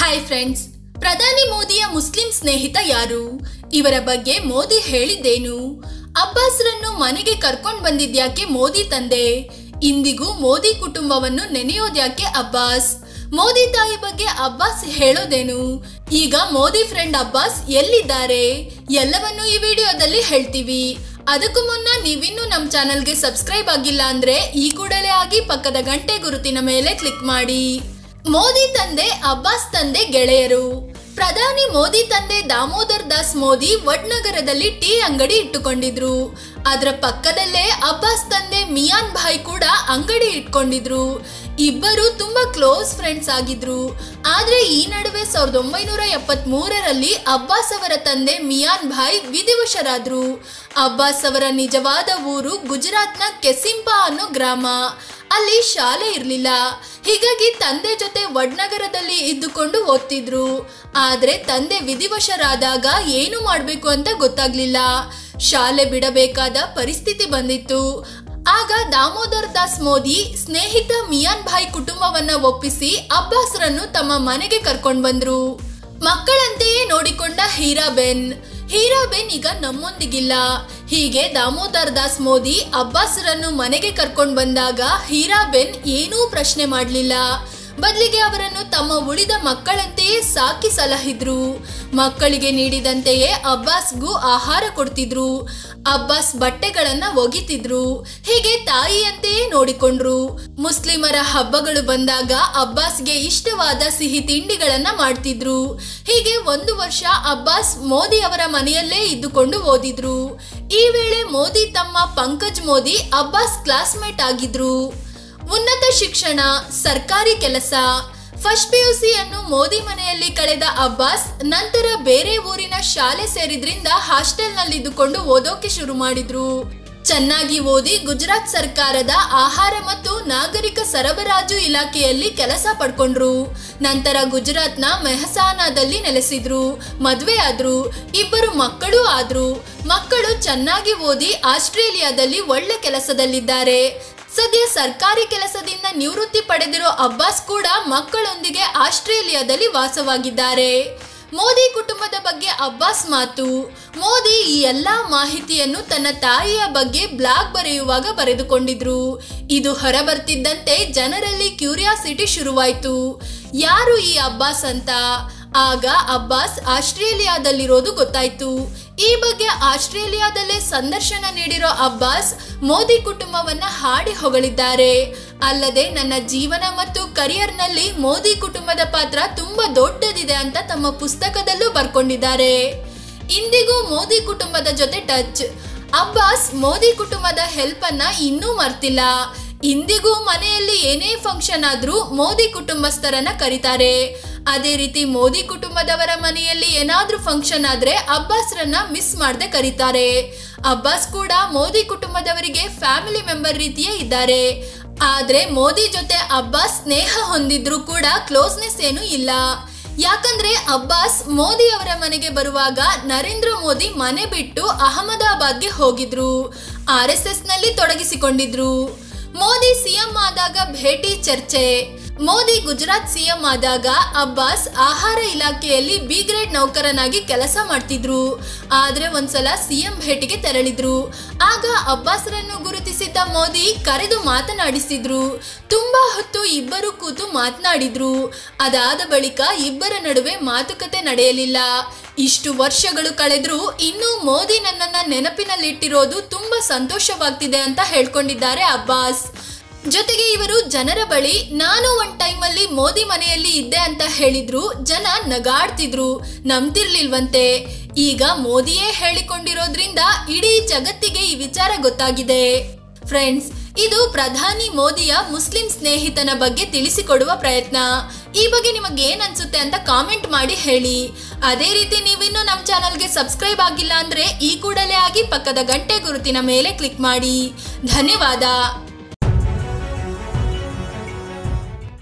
Hi friends, ಪ್ರಧಾನಿ ಮೋದಿಯ Muslim ಸ್ನೇಹಿತ ಯಾರು? ಇವರ ಬಗ್ಗೆ ಮೋದಿ ಹೇಳಿದ್ದೇನು? ಅಬ್ಬಾಸ್ರನ್ನು ಮನೆಗೆ ಕರ್ಕೊಂಡು ಬಂದಿದ್ಯಾಕೆ ಮೋದಿ ತಂದೆ? ಇಂದಿಗೂ ಮೋದಿ ಕುಟುಂಬವನ್ನು ನೆನೆಯೋದ್ಯಾಕೆ ಅಬ್ಬಾಸ್? ಮೋದಿ ತಾಯಿ ಬಗ್ಗೆ ಅಬ್ಬಾಸ್ ಹೇಳೋದೇನು? ಈಗ ಮೋದಿ ಫ್ರೆಂಡ್ ಅಬ್ಬಾಸ್ ಎಲ್ಲಿದ್ದಾರೆ? ಎಲ್ಲವನ್ನೂ ಈ ವಿಡಿಯೋದಲ್ಲಿ ಹೇಳ್ತೀವಿ. ಅದಕ್ಕೂ ಮುನ್ನ ನೀವಿನ್ನೂ ನಮ್ಮ ಚಾನೆಲ್ಗೆ ಸಬ್ಸ್ಕ್ರೈಬ್ ಆಗಿಲ್ಲ ಅಂದ್ರೆ ಈ ಕೂಡಲೇ ಆಗಿ ಪಕ್ಕದ ಗಂಟೆ ಗುರುತಿನ ಮೇಲೆ ಕ್ಲಿಕ್ ಮಾಡಿ. ಮೋದಿ ತಂದೆ ಅಬ್ಬಾಸ್ ತಂದೆ ಗೆಳೆಯರು. ಪ್ರಧಾನಿ ಮೋದಿ ತಂದೆ ದಾಮೋದರ್ ದಾಸ್ ಮೋದಿ ವಡ್ನಗರದಲ್ಲಿ ಟೀ ಅಂಗಡಿ ಇಟ್ಟುಕೊಂಡಿದ್ರು. ಅದರ ಪಕ್ಕದಲ್ಲೇ ಅಬ್ಬಾಸ್ ತಂದೆ ಮಿಯಾನ್ ಭಾಯ್ ಕೂಡ ಅಂಗಡಿ ಇಟ್ಕೊಂಡಿದ್ರು. ಇಬ್ಬರು ತುಂಬಾ ಕ್ಲೋಸ್ ಫ್ರೆಂಡ್ಸ್ ಆಗಿದ್ರು. ಆದ್ರೆ ಈ ನಡುವೆ 1973ರಲ್ಲಿ ಅಬ್ಬಾಸ್ ಅವರ ತಂದೆ ಮಿಯಾನ್ ಭಾಯ್ ವಿಧಿವಶರಾದ್ರು. ಅಬ್ಬಾಸ್ ಅವರ ನಿಜವಾದ ಊರು ಗುಜರಾತ್ನ ಕೆಸಿಂಪಾ ಅನ್ನೋ ಗ್ರಾಮ. ಅಲ್ಲಿ ಶಾಲೆ ಇರಲಿಲ್ಲ. ಹೀಗಾಗಿ ತಂದೆ ಜೊತೆ ವಡ್ನಗರದಲ್ಲಿ ಇದ್ದುಕೊಂಡು ಓದ್ತಿದ್ರು. ಆದ್ರೆ ತಂದೆ ವಿಧಿವಶರಾದಾಗ ಏನು ಮಾಡಬೇಕು ಅಂತ ಗೊತ್ತಾಗ್ಲಿಲ್ಲ. ಶಾಲೆ ಬಿಡಬೇಕಾದ ಪರಿಸ್ಥಿತಿ ಬಂದಿತ್ತು. ಆಗ ದಾಮೋದರ್ ದಾಸ್ ಮೋದಿ ಸ್ನೇಹಿತ ಮಿಯಾನ್ ಭಾಯ್ ಕುಟುಂಬವನ್ನ ಒಪ್ಪಿಸಿ ಅಬ್ಬಾಸ್ರನ್ನು ತಮ್ಮ ಮನೆಗೆ ಕರ್ಕೊಂಡು ಬಂದ್ರು. ಮಕ್ಕಳಂತೆಯೇ ನೋಡಿಕೊಂಡ ಹೀರಾಬೆನ್ ಈಗ ನಮ್ಮೊಂದಿಗಿಲ್ಲ. ಹೀಗೆ ದಾಮೋದರ್ ದಾಸ್ ಮೋದಿ ಅಬ್ಬಾಸ್ರನ್ನು ಮನೆಗೆ ಕರ್ಕೊಂಡು ಬಂದಾಗ ಹೀರಾಬೆನ್ ಏನೂ ಪ್ರಶ್ನೆ ಮಾಡಲಿಲ್ಲ. ಬದಲಿಗೆ ಅವರನ್ನು ತಮ್ಮ ಉಳಿದ ಮಕ್ಕಳಂತೆಯೇ ಸಾಕಿ ಸಲಹಿದ್ರು. ಮಕ್ಕಳಿಗೆ ನೀಡಿದಂತೆಯೇ ಅಬ್ಬಾಸ್ಗೂ ಆಹಾರ ಕೊಡ್ತಿದ್ರು. ಅಬ್ಬಾಸ್ ಬಟ್ಟೆಗಳನ್ನ ಒಗಿತಿದ್ರು. ಹೀಗೆ ತಾಯಿಯಂತೆಯೇ ನೋಡಿಕೊಂಡ್ರು. ಮುಸ್ಲಿಮರ ಹಬ್ಬಗಳು ಬಂದಾಗ ಅಬ್ಬಾಸ್ಗೆ ಇಷ್ಟವಾದ ಸಿಹಿ ತಿಂಡಿಗಳನ್ನ ಮಾಡ್ತಿದ್ರು. ಹೀಗೆ 1 ವರ್ಷ ಅಬ್ಬಾಸ್ ಮೋದಿ ಅವರ ಮನೆಯಲ್ಲೇ ಇದ್ದುಕೊಂಡು ಓದಿದ್ರು. ಈ ವೇಳೆ ಮೋದಿ ತಮ್ಮ ಪಂಕಜ್ ಮೋದಿ ಅಬ್ಬಾಸ್ ಕ್ಲಾಸ್ಮೇಟ್ ಆಗಿದ್ರು. ಉನ್ನತ ಶಿಕ್ಷಣ, ಸರ್ಕಾರಿ ಕೆಲಸ. ಫಸ್ಟ್ PUC ಅನ್ನು ಮೋದಿ ಮನೆಯಲ್ಲಿ ಕಳೆದ ಅಬ್ಬಾಸ್ ನಂತರ ಬೇರೆ ಊರಿನ ಶಾಲೆ ಸೇರಿದ್ರಿಂದ ಹಾಸ್ಟೆಲ್ ನಲ್ಲಿ ಇದ್ದುಕೊಂಡು ಓದೋಕೆ ಶುರು ಮಾಡಿದ್ರು. ಚೆನ್ನಾಗಿ ಓದಿ ಗುಜರಾತ್ ಸರ್ಕಾರದ ಆಹಾರ ಮತ್ತು ನಾಗರಿಕ ಸರಬರಾಜು ಇಲಾಖೆಯಲ್ಲಿ ಕೆಲಸ ಪಡ್ಕೊಂಡ್ರು. ನಂತರ ಗುಜರಾತ್ನ ಮೆಹಸಾನಾದಲ್ಲಿ ನೆಲೆಸಿದ್ರು. ಮದುವೆ ಆದ್ರು. 2 ಮಕ್ಕಳು ಆದ್ರು. ಮಕ್ಕಳು ಚೆನ್ನಾಗಿ ಓದಿ ಆಸ್ಟ್ರೇಲಿಯಾದಲ್ಲಿ ಒಳ್ಳೆ ಕೆಲಸದಲ್ಲಿದ್ದಾರೆ. ಸದ್ಯ ಸರ್ಕಾರಿ ಕೆಲಸದಿಂದ ನಿವೃತ್ತಿ ಪಡೆದಿರೋ ಅಬ್ಬಾಸ್ ಕೂಡ ಮಕ್ಕಳೊಂದಿಗೆ ಆಸ್ಟ್ರೇಲಿಯಾದಲ್ಲಿ ವಾಸವಾಗಿದ್ದಾರೆ. ಮೋದಿ ಕುಟುಂಬದ ಬಗ್ಗೆ ಅಬ್ಬಾಸ್ ಮಾತು. ಮೋದಿ ಈ ಎಲ್ಲಾ ಮಾಹಿತಿಯನ್ನು ತನ್ನ ತಾಯಿಯ ಬಗ್ಗೆ ಬ್ಲಾಗ್ ಬರೆಯುವಾಗ ಬರೆದುಕೊಂಡಿದ್ರು. ಇದು ಹೊರಬರ್ತಿದ್ದಂತೆ ಜನರಲ್ಲಿ ಕ್ಯೂರಿಯಾಸಿಟಿ ಶುರುವಾಯಿತು. ಯಾರು ಈ ಅಬ್ಬಾಸ್ ಅಂತ. ಆಗ ಅಬ್ಬಾಸ್ ಆಸ್ಟ್ರೇಲಿಯಾದಲ್ಲಿರೋದು ಗೊತ್ತಾಯ್ತು. ಈ ಬಗ್ಗೆ ಆಸ್ಟ್ರೇಲಿಯಾದಲ್ಲೇ ಸಂದರ್ಶನ ನೀಡಿರೋ ಅಬ್ಬಾಸ್ ಮೋದಿ ಕುಟುಂಬವನ್ನ ಹಾಡಿ ಹೊಗಳಿದ್ದಾರೆ. ಅಲ್ಲದೆ ನನ್ನ ಜೀವನ ಮತ್ತು ಕರಿಯರ್ನಲ್ಲಿ ಮೋದಿ ಕುಟುಂಬದ ಪಾತ್ರ ತುಂಬಾ ದೊಡ್ಡದಿದೆ ಅಂತ ತಮ್ಮ ಪುಸ್ತಕದಲ್ಲೂ ಬರ್ಕೊಂಡಿದ್ದಾರೆ. ಇಂದಿಗೂ ಮೋದಿ ಕುಟುಂಬದ ಜೊತೆ ಟಚ್. ಅಬ್ಬಾಸ್ ಮೋದಿ ಕುಟುಂಬದ ಹೆಲ್ಪ್ ಅನ್ನ ಇನ್ನೂ ಮರ್ತಿಲ್ಲ. ಇಂದಿಗೂ ಮನೆಯಲ್ಲಿ ಏನೇ ಫಂಕ್ಷನ್ ಆದ್ರೂ ಮೋದಿ ಕುಟುಂಬಸ್ಥರನ್ನ ಕರೀತಾರೆ. ಅದೇ ರೀತಿ ಮೋದಿ ಕುಟುಂಬದವರ ಮನೆಯಲ್ಲಿ ಏನಾದ್ರೂ ಫಂಕ್ಷನ್ ಆದ್ರೆ ಅಬ್ಬಾಸ್ರನ್ನ ಮಿಸ್ ಮಾಡದೆ ಕರೀತಾರೆ. ಅಬ್ಬಾಸ್ ಕೂಡ ಮೋದಿ ಕುಟುಂಬದವರಿಗೆ ಫ್ಯಾಮಿಲಿ ಮೆಂಬರ್ ರೀತಿಯೇ ಇದ್ದಾರೆ. ಆದ್ರೆ ಮೋದಿ ಜೊತೆ ಅಬ್ಬಾಸ್ ಸ್ನೇಹ ಹೊಂದಿದ್ರು ಕೂಡ ಕ್ಲೋಸ್ನೆಸ್ ಏನು ಇಲ್ಲ. ಯಾಕಂದ್ರೆ ಅಬ್ಬಾಸ್ ಮೋದಿ ಅವರ ಮನೆಗೆ ಬರುವಾಗ ನರೇಂದ್ರ ಮೋದಿ ಮನೆ ಬಿಟ್ಟು ಅಹಮದಾಬಾದ್ಗೆ ಹೋಗಿದ್ರು. RSS ನಲ್ಲಿ ತೊಡಗಿಸಿಕೊಂಡಿದ್ರು. ಮೋದಿ CM ಆದಾಗ ಭೇಟಿ ಚರ್ಚೆ. ಮೋದಿ ಗುಜರಾತ್ CM ಆದಾಗ ಅಬ್ಬಾಸ್ ಆಹಾರ ಇಲಾಖೆಯಲ್ಲಿ B ಗ್ರೇಡ್ ನೌಕರನಾಗಿ ಕೆಲಸ ಮಾಡ್ತಿದ್ರು. ಆದ್ರೆ ಒಂದ್ಸಲ CM ಭೇಟಿಗೆ ತೆರಳಿದ್ರು. ಆಗ ಅಬ್ಬಾಸ್ರನ್ನು ಗುರುತಿಸಿದ್ದ ಮೋದಿ ಕರೆದು ಮಾತನಾಡಿಸಿದ್ರು. ತುಂಬಾ ಹೊತ್ತು ಇಬ್ಬರು ಕೂತು ಮಾತನಾಡಿದ್ರು. ಅದಾದ ಬಳಿಕ ಇಬ್ಬರ ನಡುವೆ ಮಾತುಕತೆ ನಡೆಯಲಿಲ್ಲ. ಇಷ್ಟು ವರ್ಷಗಳು ಕಳೆದ್ರೂ ಇನ್ನೂ ಮೋದಿ ನನ್ನನ್ನ ನೆನಪಿನಲ್ಲಿಟ್ಟಿರೋದು ತುಂಬಾ ಸಂತೋಷವಾಗ್ತಿದೆ ಅಂತ ಹೇಳ್ಕೊಂಡಿದ್ದಾರೆ ಅಬ್ಬಾಸ್. ಜೊತೆಗೆ ಇವರು ಜನರ ಬಳಿ ನಾನು ಒಂದ್ ಟೈಮಲ್ಲಿ ಮೋದಿ ಮನೆಯಲ್ಲಿ ಇದ್ದೆ ಅಂತ ಹೇಳಿದ್ರು. ಜನ ನಗಾಡ್ತಿದ್ರು, ನಂಬ್ತಿರ್ಲಿಲ್ವಂತೆ. ಈಗ ಮೋದಿಯೇ ಹೇಳಿಕೊಂಡಿರೋದ್ರಿಂದ ಇಡೀ ಜಗತ್ತಿಗೆ ಈ ವಿಚಾರ ಗೊತ್ತಾಗಿದೆ. ಫ್ರೆಂಡ್ಸ್, ಇದು ಪ್ರಧಾನಿ ಮೋದಿಯ ಮುಸ್ಲಿಂ ಸ್ನೇಹಿತನ ಬಗ್ಗೆ ತಿಳಿಸಿಕೊಡುವ ಪ್ರಯತ್ನ. ಈ ಬಗ್ಗೆ ನಿಮಗೆ ಏನ್ ಅನ್ಸುತ್ತೆ ಅಂತ ಕಾಮೆಂಟ್ ಮಾಡಿ ಹೇಳಿ. ಅದೇ ರೀತಿ ನೀವಿನ್ನೂ ನಮ್ಮ ಚಾನಲ್ಗೆ ಸಬ್ಸ್ಕ್ರೈಬ್ ಆಗಿಲ್ಲ ಅಂದ್ರೆ ಈ ಕೂಡಲೇ ಆಗಿ ಪಕ್ಕದ ಗಂಟೆ ಗುರುತಿನ ಮೇಲೆ ಕ್ಲಿಕ್ ಮಾಡಿ. ಧನ್ಯವಾದ.